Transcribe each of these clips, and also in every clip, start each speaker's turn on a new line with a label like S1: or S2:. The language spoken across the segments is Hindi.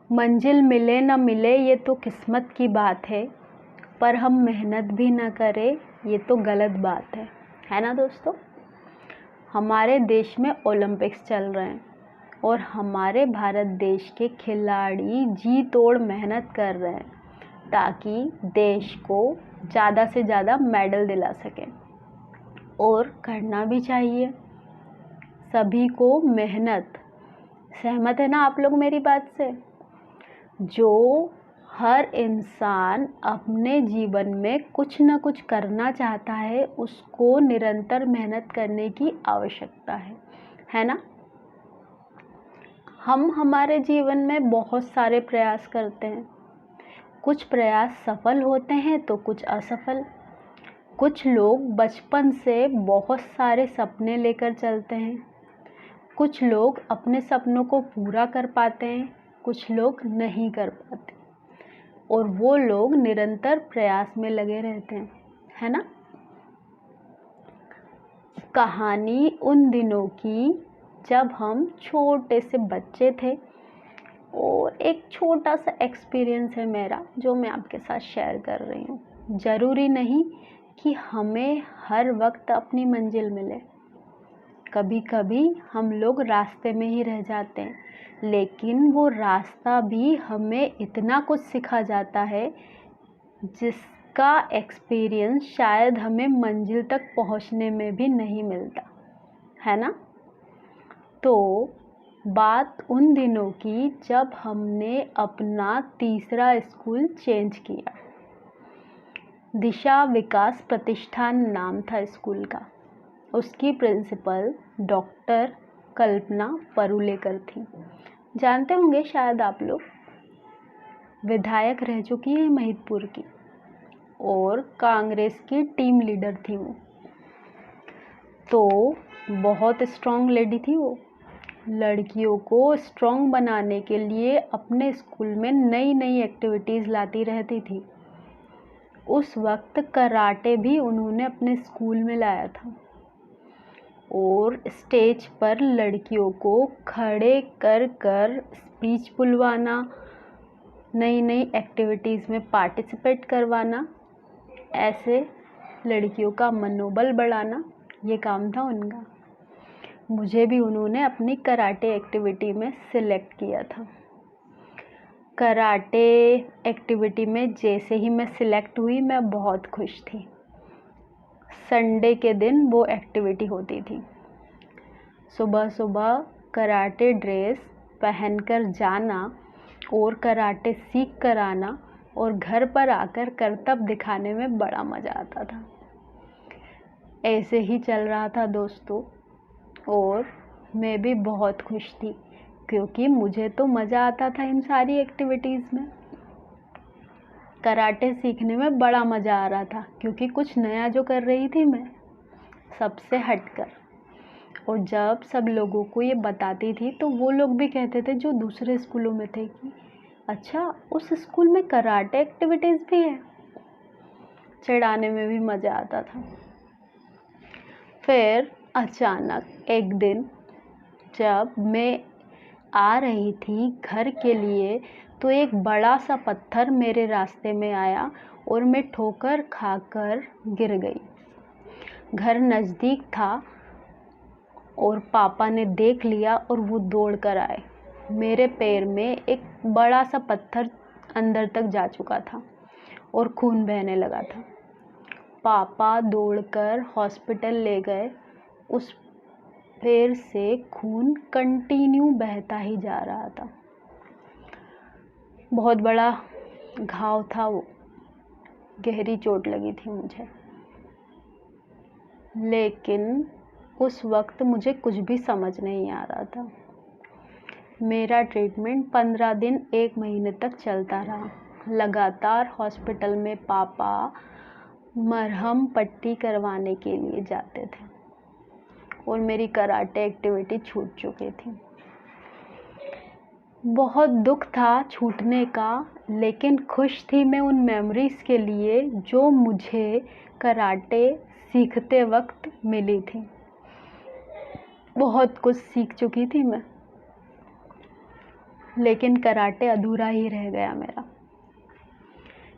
S1: मंजिल मिले न मिले ये तो किस्मत की बात है, पर हम मेहनत भी ना करें ये तो गलत बात है ना दोस्तों। हमारे देश में ओलंपिक्स चल रहे हैं और हमारे भारत देश के खिलाड़ी जी तोड़ मेहनत कर रहे हैं ताकि देश को ज़्यादा से ज़्यादा मेडल दिला सकें, और करना भी चाहिए सभी को मेहनत। सहमत है ना आप लोग मेरी बात से? जो हर इंसान अपने जीवन में कुछ न कुछ करना चाहता है उसको निरंतर मेहनत करने की आवश्यकता है ना। हम हमारे जीवन में बहुत सारे प्रयास करते हैं, कुछ प्रयास सफल होते हैं तो कुछ असफल। कुछ लोग बचपन से बहुत सारे सपने लेकर चलते हैं, कुछ लोग अपने सपनों को पूरा कर पाते हैं, कुछ लोग नहीं कर पाते, और वो लोग निरंतर प्रयास में लगे रहते हैं, है ना। कहानी उन दिनों की जब हम छोटे से बच्चे थे, और एक छोटा सा एक्सपीरियंस है मेरा जो मैं आपके साथ शेयर कर रही हूँ। ज़रूरी नहीं कि हमें हर वक्त अपनी मंजिल मिले, कभी कभी हम लोग रास्ते में ही रह जाते हैं, लेकिन वो रास्ता भी हमें इतना कुछ सिखा जाता है जिसका एक्सपीरियंस शायद हमें मंजिल तक पहुंचने में भी नहीं मिलता, है ना। तो बात उन दिनों की जब हमने अपना तीसरा स्कूल चेंज किया। दिशा विकास प्रतिष्ठान नाम था स्कूल का। उसकी प्रिंसिपल डॉक्टर कल्पना परुलेकर थी, जानते होंगे शायद आप लोग। विधायक रह चुकी है महिदपुर की, और कांग्रेस की टीम लीडर थी वो। तो बहुत स्ट्रांग लेडी थी वो। लड़कियों को स्ट्रांग बनाने के लिए अपने स्कूल में नई नई एक्टिविटीज़ लाती रहती थी। उस वक्त कराटे भी उन्होंने अपने स्कूल में लाया था, और स्टेज पर लड़कियों को खड़े कर कर स्पीच बुलवाना, नई नई एक्टिविटीज़ में पार्टिसिपेट करवाना, ऐसे लड़कियों का मनोबल बढ़ाना, ये काम था उनका। मुझे भी उन्होंने अपनी कराटे एक्टिविटी में सिलेक्ट किया था। कराटे एक्टिविटी में जैसे ही मैं सिलेक्ट हुई मैं बहुत खुश थी। संडे के दिन वो एक्टिविटी होती थी। सुबह सुबह कराटे ड्रेस पहनकर जाना और कराटे सीख कर आना, और घर पर आकर करतब दिखाने में बड़ा मज़ा आता था। ऐसे ही चल रहा था दोस्तों, और मैं भी बहुत खुश थी क्योंकि मुझे तो मज़ा आता था इन सारी एक्टिविटीज़ में। कराटे सीखने में बड़ा मज़ा आ रहा था क्योंकि कुछ नया जो कर रही थी मैं, सबसे हटकर। और जब सब लोगों को ये बताती थी तो वो लोग भी कहते थे जो दूसरे स्कूलों में थे कि अच्छा उस स्कूल में कराटे एक्टिविटीज़ भी है। चिढ़ाने में भी मज़ा आता था। फिर अचानक एक दिन जब मैं आ रही थी घर के लिए, तो एक बड़ा सा पत्थर मेरे रास्ते में आया और मैं ठोकर खाकर गिर गई। घर नज़दीक था और पापा ने देख लिया और वो दौड़ कर आए। मेरे पैर में एक बड़ा सा पत्थर अंदर तक जा चुका था और खून बहने लगा था। पापा दौड़कर हॉस्पिटल ले गए। उस पैर से खून कंटिन्यू बहता ही जा रहा था। बहुत बड़ा घाव था वो, गहरी चोट लगी थी मुझे। लेकिन उस वक्त मुझे कुछ भी समझ नहीं आ रहा था। मेरा ट्रीटमेंट 15 दिन 1 महीने तक चलता रहा। लगातार हॉस्पिटल में पापा मरहम पट्टी करवाने के लिए जाते थे, और मेरी कराटे एक्टिविटी छूट चुकी थी। बहुत दुख था छूटने का, लेकिन खुश थी मैं उन मेमोरीज़ के लिए जो मुझे कराटे सीखते वक्त मिली थी। बहुत कुछ सीख चुकी थी मैं। लेकिन कराटे अधूरा ही रह गया मेरा।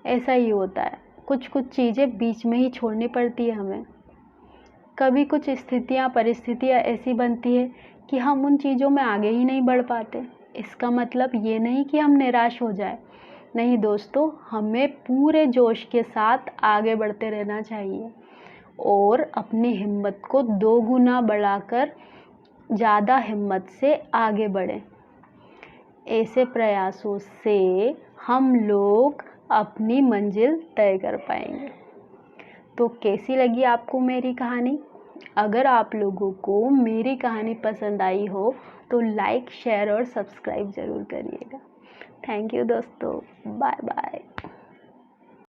S1: ऐसा ही होता है, कुछ कुछ चीज़ें बीच में ही छोड़नी पड़ती है हमें। कभी कुछ स्थितियाँ परिस्थितियाँ ऐसी बनती है कि हम उन चीज़ों में आगे ही नहीं बढ़ पाते। इसका मतलब ये नहीं कि हम निराश हो जाए, नहीं दोस्तों, हमें पूरे जोश के साथ आगे बढ़ते रहना चाहिए और अपनी हिम्मत को 2 गुना बढ़ाकर ज़्यादा हिम्मत से आगे बढ़ें। ऐसे प्रयासों से हम लोग अपनी मंजिल तय कर पाएंगे। तो कैसी लगी आपको मेरी कहानी? अगर आप लोगों को मेरी कहानी पसंद आई हो तो लाइक, शेयर और सब्सक्राइब ज़रूर करिएगा। थैंक यू दोस्तों, बाय बाय।